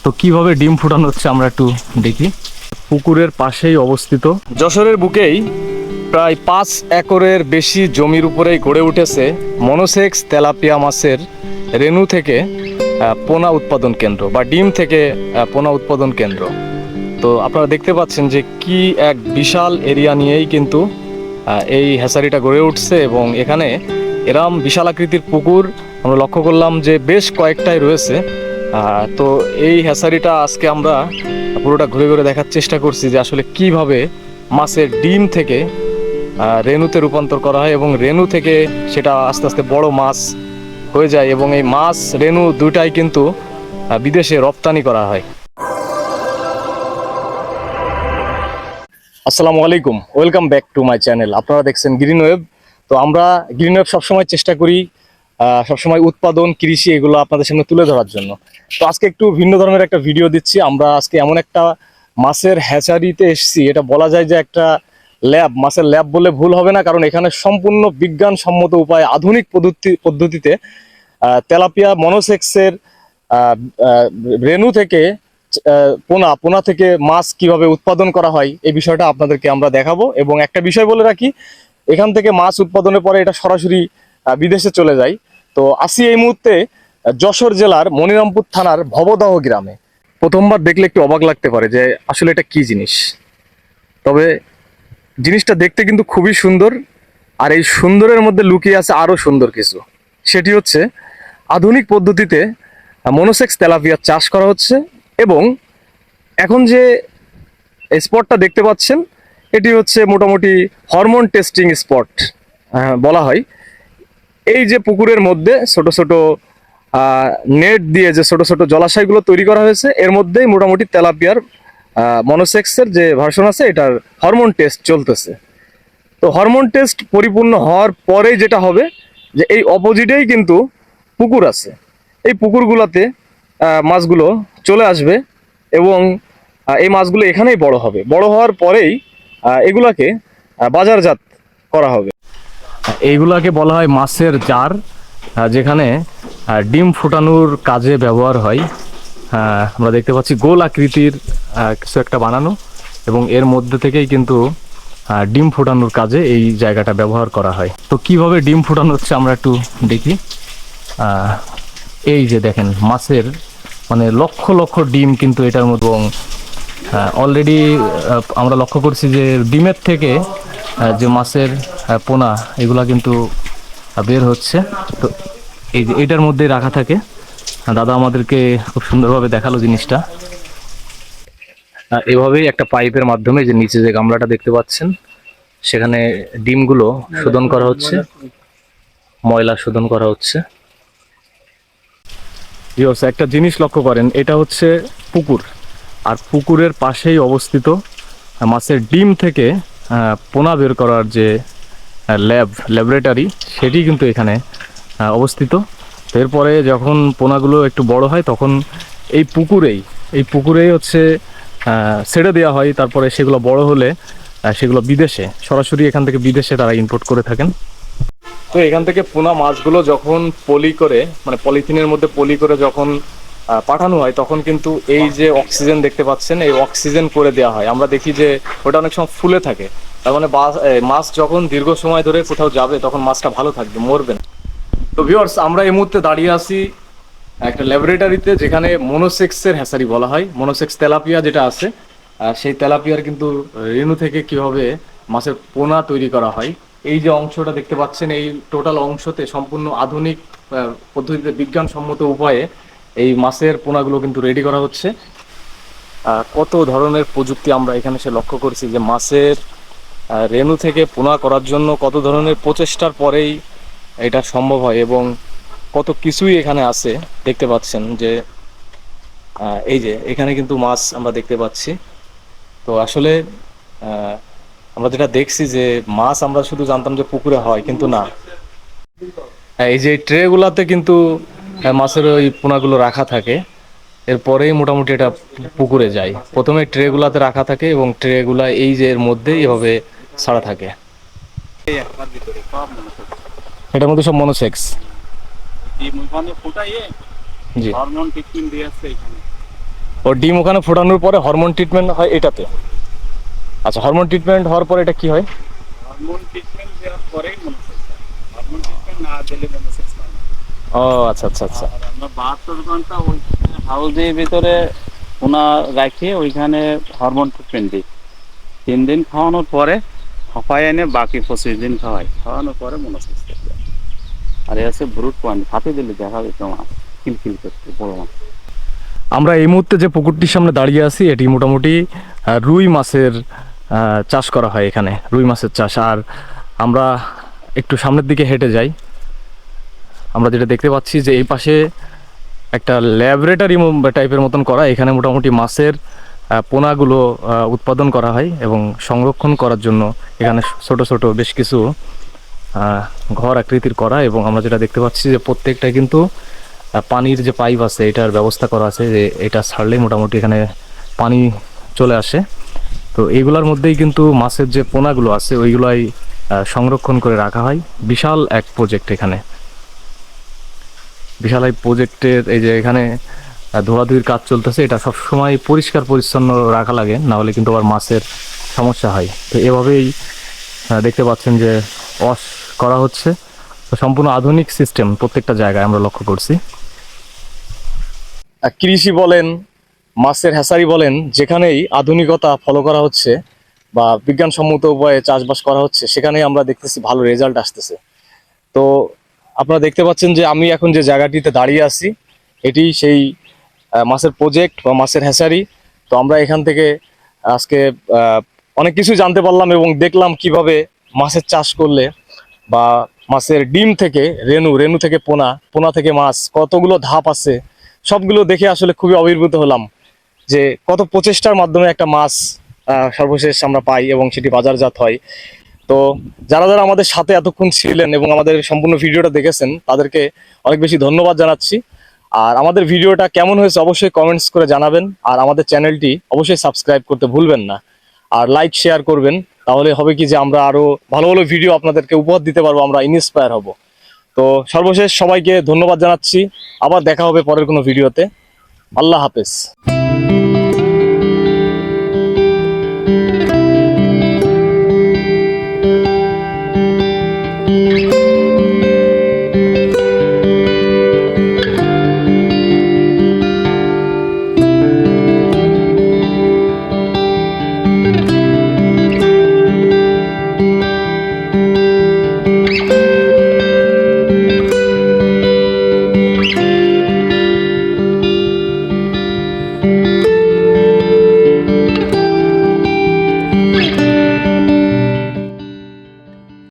তো কিভাবে ডিম ফুটানো হচ্ছে আমরা একটু দেখি। পুকুরের পাশেই অবস্থিত, যশোরের বুকেই প্রায় 5 একরের বেশি জমির উপরেই গড়ে উঠেছে মনোসেক্স তেলাপিয়া মাছের রেণু থেকে পোনা উৎপাদন কেন্দ্র বা ডিম থেকে পোনা উৎপাদন কেন্দ্র। তো আপনারা দেখতে পাচ্ছেন যে কি এক বিশাল এরিয়া নিয়েই কিন্তু এই হ্যাচারিটা গড়ে উঠছে, এবং এখানে এরম বিশাল আকৃতির পুকুর আমরা লক্ষ্য করলাম যে বেশ কয়েকটাই রয়েছে। তো এই হ্যাচারিটা আজকে আমরা পুরোটা ঘুরে ঘুরে দেখার চেষ্টা করছি যে আসলে কিভাবে মাছের ডিম থেকে রেণুতে রূপান্তর করা হয় এবং রেণু থেকে সেটা আস্তে আস্তে বড় মাছ হয়ে যায়, এবং এই মাছ রেণু দুটাই কিন্তু বিদেশে রপ্তানি করা হয়। আসসালামু আলাইকুম, welcome back to my channel. আপনারা দেখছেন গ্রিন ওয়েভ। তো আমরা গ্রিন ওয়েভ সবসময় চেষ্টা করি সবসময় উৎপাদন, কৃষি এগুলো আপনাদের সামনে তুলে ধরার জন্য। তো আজকে একটু ভিন্ন ধরনের একটা ভিডিও দিচ্ছি। আমরা আজকে এমন একটা মাছের হ্যাচারিতে এসেছি, এটা বলা যায় যে একটা ল্যাব, মাছের ল্যাব বলে ভুল হবে না, কারণ এখানে সম্পূর্ণ বিজ্ঞানসম্মত উপায়ে আধুনিক পদ্ধতিতে তেলাপিয়া মনোসেক্সের রেণু থেকে পোনা থেকে মাছ কিভাবে উৎপাদন করা হয় এই বিষয়টা আপনাদেরকে আমরা দেখাবো। এবং একটা বিষয় বলে রাখি, এখান থেকে মাছ উৎপাদনের পরে এটা সরাসরি বিদেশে চলে যায়। তো আসি এই মুহূর্তে যশোর জেলার মনিরামপুর থানার ভবদহ গ্রামে। প্রথমবার দেখলে একটু অবাক লাগতে পারে যে আসলে এটা কি জিনিস, তবে জিনিসটা দেখতে কিন্তু খুবই সুন্দর। আর এই সুন্দরের মধ্যে লুকিয়ে আছে আরো সুন্দর কিছু, সেটি হচ্ছে আধুনিক পদ্ধতিতে মনোসেক্স তেলাপিয়া চাষ করা হচ্ছে। এবং এখন যে স্পটটা দেখতে পাচ্ছেন, এটি হচ্ছে মোটামুটি হরমোন টেস্টিং স্পট বলা হয়। এই যে পুকুরের মধ্যে ছোট ছোট নেট দিয়ে যে ছোট ছোট জলাশয়গুলো তৈরি করা হয়েছে, এর মধ্যেই মোটামুটি তেলাপিয়ার মনোসেক্সের যে ভার্সন আছে এটার হরমোন টেস্ট চলতেছে। তো হরমোন টেস্ট পরিপূর্ণ হওয়ার পরেই যেটা হবে যে এই অপোজিটেই কিন্তু পুকুর আছে, এই পুকুরগুলোতে মাছগুলো চলে আসবে এবং এই মাছগুলো এখানেই বড় হবে। বড় হওয়ার পরেই এগুলাকে বাজারজাত করা হবে। এইগুলাকে বলা হয় মাছের জার, যেখানে ডিম ফোটানোর কাজে ব্যবহার হয়। আমরা দেখতে পাচ্ছি গোল আকৃতির কিছু একটা বানানো, এবং এর মধ্যে থেকেই কিন্তু ডিম ফোটানোর কাজে এই জায়গাটা ব্যবহার করা হয়। তো কিভাবে ডিম ফোটানো হচ্ছে আমরা একটু দেখি। এই যে দেখেন মাছের মানে লক্ষ লক্ষ ডিম কিন্তু এটার মধ্যে, এবং অলরেডি আমরা লক্ষ্য করছি যে ডিমের থেকে যে মাছের পোনা এগুলা কিন্তু বের হচ্ছে। তো এই যে এটার মধ্যে রাখা থাকে। দাদা আমাদেরকে খুব সুন্দরভাবে দেখালো জিনিসটা। এভাবেই একটা পাইপের মাধ্যমে যে নিচে যে গামলাটা দেখতে পাচ্ছেন, সেখানে ডিমগুলো শোধন করা হচ্ছে, ময়লা শোধন করা হচ্ছে। একটা জিনিস লক্ষ্য করেন, এটা হচ্ছে পুকুর, আর পুকুরের পাশেই অবস্থিত মাছের ডিম থেকে পোনা বের করার যে ল্যাবরেটরি, সেটি কিন্তু এখানে অবস্থিত। এরপরে যখন পোনাগুলো একটু বড় হয় তখন এই পুকুরেই হচ্ছে ছেড়ে দেওয়া হয়। তারপরে সেগুলো বড় হলে সেগুলো বিদেশে সরাসরি এখান থেকে বিদেশে তারা ইম্পোর্ট করে থাকেন। তো এখান থেকে পোনা মাছগুলো যখন পলি করে, মানে পলিথিনের মধ্যে পলি করে যখন পাঠানো হয়, তখন কিন্তু এই যে অক্সিজেন দেখতে পাচ্ছেন, এই অক্সিজেন করে দেওয়া হয়। আমরা দেখি যে ওটা অনেক সময় ফুলে থাকে, তার মানে মাছ যখন দীর্ঘ সময় ধরে কোথাও যাবে তখন মাছটা ভালো থাকবে, মরবে না। তো ভিউয়ার্স, আমরা এই মুহূর্তে দাঁড়িয়ে আছি একটা ল্যাবরেটরিতে, যেখানে মনোসেক্সের হ্যাচারি বলা হয়। মনোসেক্স তেলাপিয়া যেটা আছে, সেই তেলাপিয়ার কিন্তু রেণু থেকে কিভাবে মাছের পোনা তৈরি করা হয়, এই যে অংশটা দেখতে পাচ্ছেন, এই টোটাল অংশতে সম্পূর্ণ আধুনিক পদ্ধতিতে বিজ্ঞানসম্মত উপায়ে এই মাছের পোনাগুলো কিন্তু রেডি করা হচ্ছে। কত ধরনের প্রযুক্তি আমরা এখানে সে লক্ষ্য করছি, যে মাছের রেণু থেকে পোনা করার জন্য কত ধরনের প্রচেষ্টার পরেই এটা সম্ভব হয়, এবং কত কিছুই এখানে আছে। দেখতে পাচ্ছেন যে এই যে এখানে কিন্তু মাছ আমরা দেখতে পাচ্ছি। তো আসলে আমরা যেটা দেখছি যে মাছ আমরা শুধু জানতাম যে পুকুরে হয়, কিন্তু না, এই যে ট্রে গুলাতে কিন্তু মাছের ওই পোনাগুলো রাখা থাকে। এরপরেই মোটামুটি এটা পুকুরে যায়। প্রথমে ট্রে গুলাতে রাখা থাকে, এবং ট্রে গুলা এই যে এর মধ্যে এভাবে ছাড়া থাকে। এটার মধ্যে সব মনোসেক্স। জি, ও ডিম ওখানে ফোটানোর পরে হরমোন ট্রিটমেন্ট হয় এটাতে। আচ্ছা, হরমোন ট্রিটমেন্ট হওয়ার পরে এটা কি হয়? হরমোন ট্রিটমেন্ট দেওয়ার পরেই মনোসেক্স হয়। হরমোন ট্রিটমেন্ট না দিলে মনোসেক্স হয় না। ও আচ্ছা আচ্ছা আচ্ছা। আর আমরা 72 ঘন্টা ওইখানে হাউসের ভিতরে পোনা রাখি, ওইখানে হরমোন ট্রিটমেন্ট দিই। 3 দিন খাওয়ানোর পরে হাঁপায় এনে বাকি 25 দিন খাওয়াই, খাওয়ানোর পরে মনোসেক্স হয়। আর এ আছে ব্রুট পয়েন্ট, হাতে দিলে দেখা যেত মাছ কিলকিল করতে, বড় মাছ। আমরা এই মুহূর্তে যে পুকুরটির সামনে দাঁড়িয়ে আছি এটি মোটামুটি রুই মাছের চাষ করা হয় এখানে, রুই মাছের চাষ। আর আমরা একটু সামনের দিকে হেঁটে যাই, আমরা যেটা দেখতে পাচ্ছি যে এই পাশে একটা ল্যাবরেটরি টাইপের মতন করা, এখানে মোটামুটি মাছের পোনাগুলো উৎপাদন করা হয় এবং সংরক্ষণ করার জন্য এখানে ছোট ছোট বেশ কিছু ঘর আকৃতির করা। এবং আমরা যেটা দেখতে পাচ্ছি যে প্রত্যেকটা কিন্তু পানির যে পাইপ আছে এটার ব্যবস্থা করা আছে, যে এটা ছাড়লেই মোটামুটি এখানে পানি চলে আসে। তো এইগুলোর মধ্যেই কিন্তু মাছের যে পোনাগুলো আছে ওইগুলাই সংরক্ষণ করে রাখা হয়। বিশাল এক প্রজেক্ট এখানে, বিশাল এই প্রজেক্টের এই যে এখানে ধোয়াধুয়ির কাজ চলতেছে, এটা সবসময় পরিষ্কার পরিচ্ছন্ন রাখা লাগে, না হলে কিন্তু আবার মাছের সমস্যা হয়। তো এভাবেই দেখতে পাচ্ছেন যে ওয়াশ করা হচ্ছে। তো সম্পূর্ণ আধুনিক সিস্টেম প্রত্যেকটা জায়গায় আমরা লক্ষ্য করছি। কৃষি বলেন, মাছের হ্যাচারি বলেন, যেখানেই আধুনিকতা ফলো করা হচ্ছে বা বিজ্ঞানসম্মত উপায়ে চাষবাস করা হচ্ছে সেখানেই আমরা দেখতেছি ভালো রেজাল্ট আসতেছে। তো আপনারা দেখতে পাচ্ছেন যে আমি এখন যে জায়গাটিতে দাঁড়িয়ে আছি এটি সেই মাছের প্রজেক্ট বা মাছের হ্যাচারি। তো আমরা এখান থেকে আজকে অনেক কিছু জানতে পারলাম এবং দেখলাম কিভাবে মাছের চাষ করলে বা মাছের ডিম থেকে রেণু, রেণু থেকে পোনা, পোনা থেকে মাছ, কতগুলো ধাপ আছে সবগুলো দেখে আসলে খুবই অভিভূত হলাম যে কত প্রচেষ্টার মাধ্যমে একটা মাছ সর্বশেষ আমরা পাই এবং সেটি বাজারজাত হয়। তো যারা যারা আমাদের সাথে এতক্ষণ ছিলেন এবং আমাদের সম্পূর্ণ ভিডিওটা দেখেছেন তাদেরকে অনেক বেশি ধন্যবাদ জানাচ্ছি। আর আমাদের ভিডিওটা কেমন হয়েছে অবশ্যই কমেন্টস করে জানাবেন, আর আমাদের চ্যানেলটি অবশ্যই সাবস্ক্রাইব করতে ভুলবেন না, আর লাইক শেয়ার করবেন। তাহলে হবে কি যে আমরা আরো ভালো ভালো ভিডিও আপনাদেরকে উপহার দিতে পারবো, আমরা ইন্সপায়ার হব। তো সর্বশেষ সবাইকে ধন্যবাদ জানাচ্ছি, আবার দেখা হবে পরের কোনো ভিডিওতে। আল্লাহ হাফেজ।